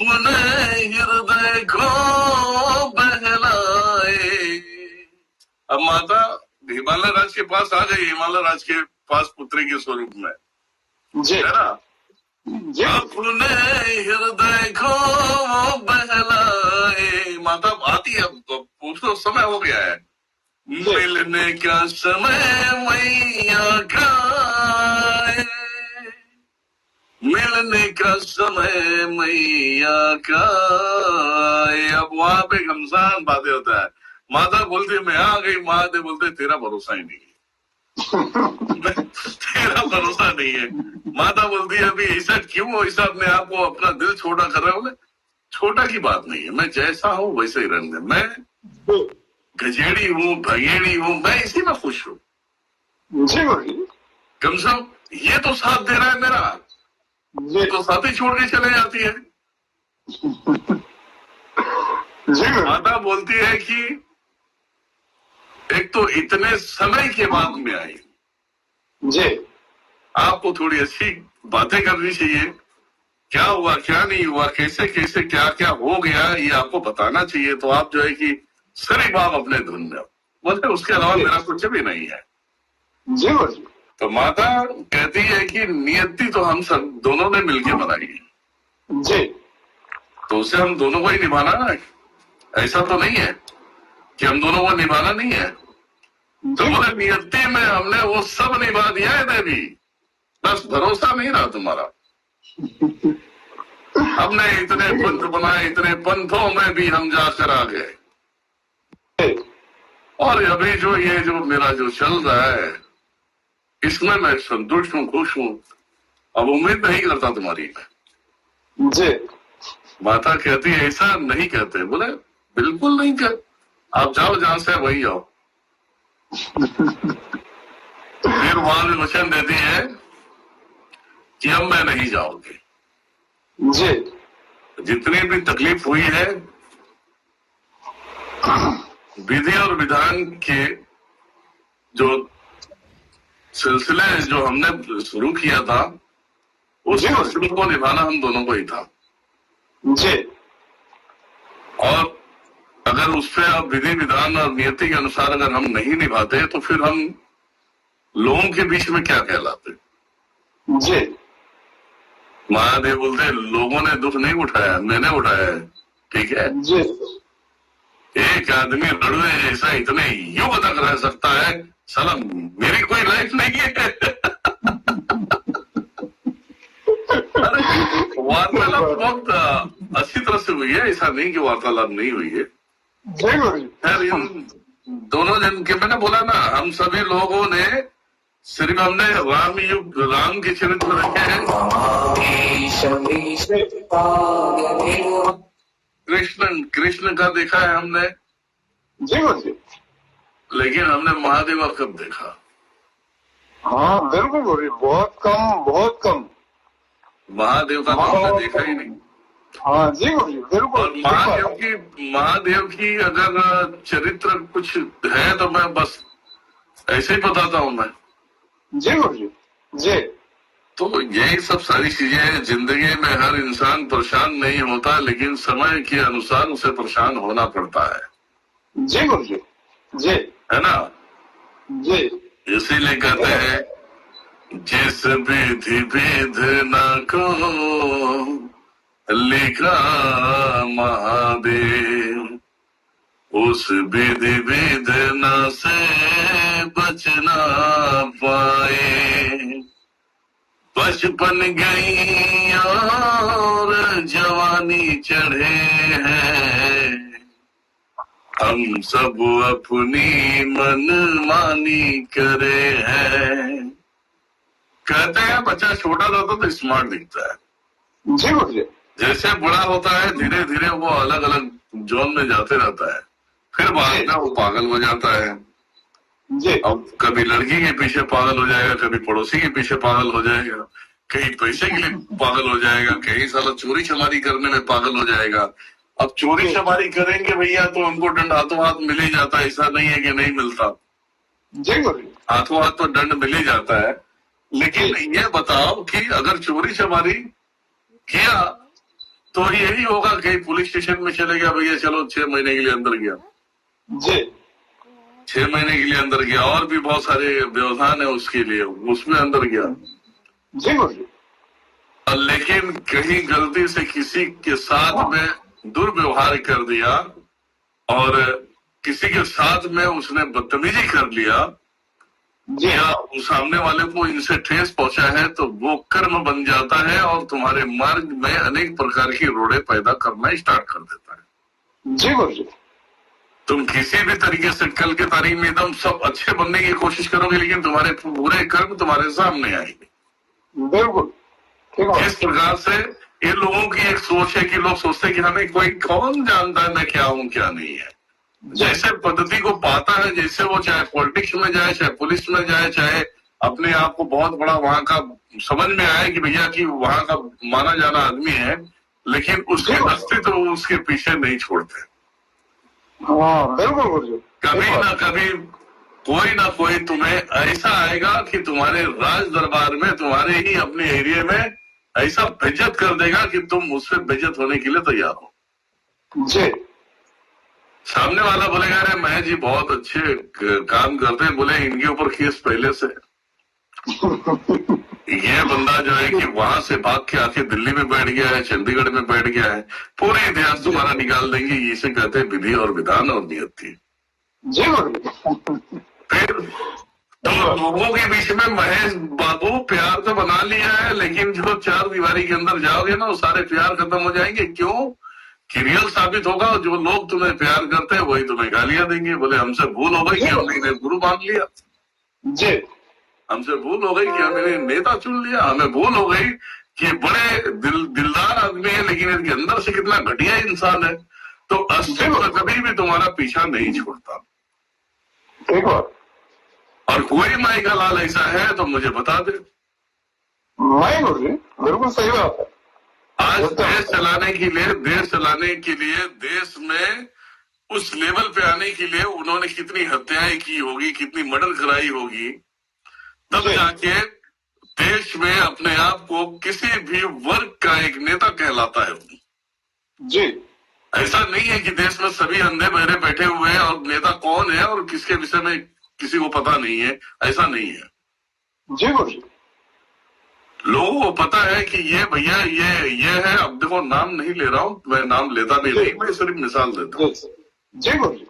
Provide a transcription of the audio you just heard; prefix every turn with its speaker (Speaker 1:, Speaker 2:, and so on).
Speaker 1: अपने हृदय को बहलाए। अब माता हिमालय राज के पास आ गई, हिमालय राज के पास पुत्री के स्वरूप में, है ना। अपने हृदय को बहलाए, माता आती है, तो समय हो गया है, मिलने का समय मैया का, मिलने का समय मैया का। अब वहां पे घमसान बातें होता है, माता बोलती मैं आ गई, महादेव बोलते तेरा भरोसा ही नहीं है तेरा भरोसा नहीं है। माता बोलती है अभी ऐसा क्यों, ऐसा अपने आप को अपना दिल छोटा कर रहे हो। छोटा की बात नहीं है, मैं जैसा हूँ वैसे ही रहने, मैं गजेड़ी हूँ, भगेड़ी हूँ, मैं इसी में खुश हूँ। कम से कम ये तो साथ दे रहा है मेरा, ये तो साथ ही छोड़ के चले जाती है। माता बोलती है कि एक तो इतने समय के बाद में आई
Speaker 2: जी,
Speaker 1: आपको थोड़ी अच्छी बातें करनी चाहिए, क्या हुआ क्या नहीं हुआ, कैसे कैसे क्या क्या हो गया, ये आपको बताना चाहिए। तो आप जो है कि सिर्फ आप अपने धुन में बोलते, उसके अलावा मेरा कुछ भी नहीं है।
Speaker 2: जी।
Speaker 1: तो माता कहती है कि नियति तो हम सब दोनों ने मिलकर बनाई है
Speaker 2: जी,
Speaker 1: तो उसे हम दोनों को ही निभाना है। ऐसा तो नहीं है कि हम दोनों को निभाना नहीं है। तो बोले नियति में हमने वो सब निभा दिया है देवी, बस भरोसा नहीं रहा तुम्हारा। हमने इतने पंथ बनाए, इतने पंथों में भी हम जाकर आ गए, और अभी जो ये जो मेरा जो चल रहा है इसमें मैं संतुष्ट हूँ, खुश हूँ, अब उम्मीद नहीं करता तुम्हारी।
Speaker 2: जी,
Speaker 1: माता कहती है ऐसा नहीं कहते। बोले बिल्कुल नहीं कहते, आप जाओ जहां से वही आओ। फिर वहां भी वचन देती है कि अब मैं नहीं जाऊंगी।
Speaker 2: जी,
Speaker 1: जितनी भी तकलीफ हुई है, विधि और विधान के जो सिलसिले जो हमने शुरू किया था, उस सिलसिले को निभाना हम दोनों को ही था।
Speaker 2: जी,
Speaker 1: और अगर उससे अब विधि विधान और नियति के अनुसार अगर हम नहीं निभाते तो फिर हम लोगों के बीच में क्या कहलाते।
Speaker 2: जी,
Speaker 1: महादेव बोलते लोगों ने दुख नहीं उठाया, मैंने उठाया है, ठीक है
Speaker 2: जी।
Speaker 1: एक आदमी लड़वे जैसा इतने युग तक रह सकता है, साला मेरी कोई लाइफ नहीं है। वार्तालाप बहुत अच्छी तरह से हुई है, ऐसा नहीं कि वार्तालाप नहीं हुई है। खैर इन दोनों जन के मैंने बोला ना, हम सभी लोगों ने सिर्फ हमने राम के चरित्र रखे हैं, कृष्ण का देखा है हमने, लेकिन हमने महादेव का कब देखा?
Speaker 2: हाँ बिल्कुल, बहुत कम।
Speaker 1: महादेव का तो हमने देखा ही नहीं।
Speaker 2: हाँ जी बिल्कुल।
Speaker 1: और महादेव की अगर चरित्र कुछ है तो मैं बस ऐसे ही बताता हूँ मैं।
Speaker 2: जी।
Speaker 1: तो यही सब सारी चीजें जिंदगी में, हर इंसान परेशान नहीं होता, लेकिन समय के अनुसार उसे परेशान होना पड़ता है।
Speaker 2: जी,
Speaker 1: है ना।
Speaker 2: जी,
Speaker 1: इसीलिए कहते हैं जिस विधि विधना को लिखा महादेव, उस विधि विधना से बचना पाए। बचपन गई और जवानी चढ़े हैं, हम सब अपनी मनमानी करे हैं। कहते हैं बच्चा छोटा रहता तो स्मार्ट दिखता है,
Speaker 2: जी।
Speaker 1: जैसे बड़ा होता है धीरे धीरे वो अलग अलग जोन में जाते रहता है, फिर बाद में वो पागल हो जाता है।
Speaker 2: जी।
Speaker 1: अब कभी लड़की के पीछे पागल हो जाएगा, कभी पड़ोसी के पीछे पागल हो जाएगा, कहीं पैसे के लिए पागल हो जाएगा, कहीं साला चोरी चमारी करने में पागल हो जाएगा। अब चोरी चमारी करेंगे भैया तो उनको दंड हाथों हाथ मिल ही जाता है, ऐसा नहीं है कि नहीं मिलता। हाथों हाथ तो दंड मिल ही जाता है। लेकिन ये बताओ कि अगर चोरी चमारी किया तो यही होगा, कहीं पुलिस स्टेशन में चले गया भैया, चलो 6 महीने के लिए अंदर गया,
Speaker 2: जी
Speaker 1: 6 महीने के लिए अंदर गया, और भी बहुत सारे व्यवधान है उसके लिए, उसमें अंदर गया।
Speaker 2: जी गुरुजी।
Speaker 1: लेकिन कहीं गलती से किसी के साथ में दुर्व्यवहार कर दिया और किसी के साथ में उसने बदतमीजी कर लिया
Speaker 2: जी
Speaker 1: या उस सामने वाले को इनसे ठेस पहुंचा है, तो वो कर्म बन जाता है और तुम्हारे मार्ग में अनेक प्रकार की रोड़े पैदा करना स्टार्ट कर देता है।
Speaker 2: जी गुरुजी।
Speaker 1: तुम किसी भी तरीके से कल के तारीख में एकदम सब अच्छे बनने की कोशिश करोगे, लेकिन तुम्हारे बुरे कर्म तुम्हारे सामने आएंगे।
Speaker 2: बिल्कुल ठीक है।
Speaker 1: इस प्रकार से ये लोगों की एक सोच है कि लोग सोचते हैं कि हमें कोई कौन जानता है मैं क्या हूँ क्या नहीं है। जैसे पद्धति को पाता है, जैसे वो चाहे पॉलिटिक्स में जाए, चाहे पुलिस में जाए, चाहे अपने आप को बहुत बड़ा वहां का समझ में आए कि भैया कि वहां का माना जाना आदमी है, लेकिन उसके अस्तित्व तो उसके पीछे नहीं छोड़ते।
Speaker 2: हाँ बिल्कुल गुरुजी।
Speaker 1: कभी ना कोई तुम्हें ऐसा आएगा कि तुम्हारे राज दरबार में, तुम्हारे ही अपने एरिया में ऐसा बेइज्जत कर देगा कि तुम उससे बेइज्जत होने के लिए तैयार हो।
Speaker 2: जी
Speaker 1: सामने वाला बोलेगा अरे मैं जी बहुत अच्छे काम करते हैं, बोले इनके ऊपर केस पहले से। ये बंदा जो है कि वहां से भाग के आके दिल्ली में बैठ गया है, चंडीगढ़ में बैठ गया है, पूरे इतिहास तुम्हारा निकाल देंगे। इसे कहते हैं विधि और विधान और नियति।
Speaker 2: जी गुरुजी।
Speaker 1: फिर तो लोगों के बीच में महेश बाबू प्यार तो बना लिया है, लेकिन जो 4 दीवारी के अंदर जाओगे ना, वो सारे प्यार खत्म हो जाएंगे। क्यों कि रियल साबित होगा, जो लोग तुम्हें प्यार करते हैं वही तुम्हें गालियां देंगे, बोले हमसे भूल हो गई कि हमने इन्हें गुरु मान लिया,
Speaker 2: जी
Speaker 1: हमसे भूल हो गई कि हमने नेता चुन लिया, हमें भूल हो गई कि बड़े दिलदार आदमी है, लेकिन इनके अंदर से कितना घटिया इंसान है। तो अस्तित्व कभी भी तुम्हारा पीछा नहीं छोड़ता।
Speaker 2: ठीक बात।
Speaker 1: और कोई माई का लाल ऐसा है तो मुझे बता दे।
Speaker 2: मैं गुरुजी बिल्कुल सही बात है।
Speaker 1: आज देश चलाने के लिए देश में उस लेवल पे आने के लिए उन्होंने कितनी हत्याएं की होगी, कितनी मर्डर कराई होगी, तब जाके देश में अपने आप को किसी भी वर्ग का एक नेता कहलाता है।
Speaker 2: जी
Speaker 1: ऐसा नहीं है कि देश में सभी अंधे बहरे बैठे हुए हैं और नेता कौन है और किसके विषय में किसी को पता नहीं है, ऐसा नहीं है।
Speaker 2: जी गुरुजी।
Speaker 1: लोगों को पता है कि ये भैया ये है। अब देखो नाम नहीं ले रहा हूं मैं, नाम लेता नहीं, मैं सिर्फ मिसाल देता हूँ।
Speaker 2: जी गुरुजी।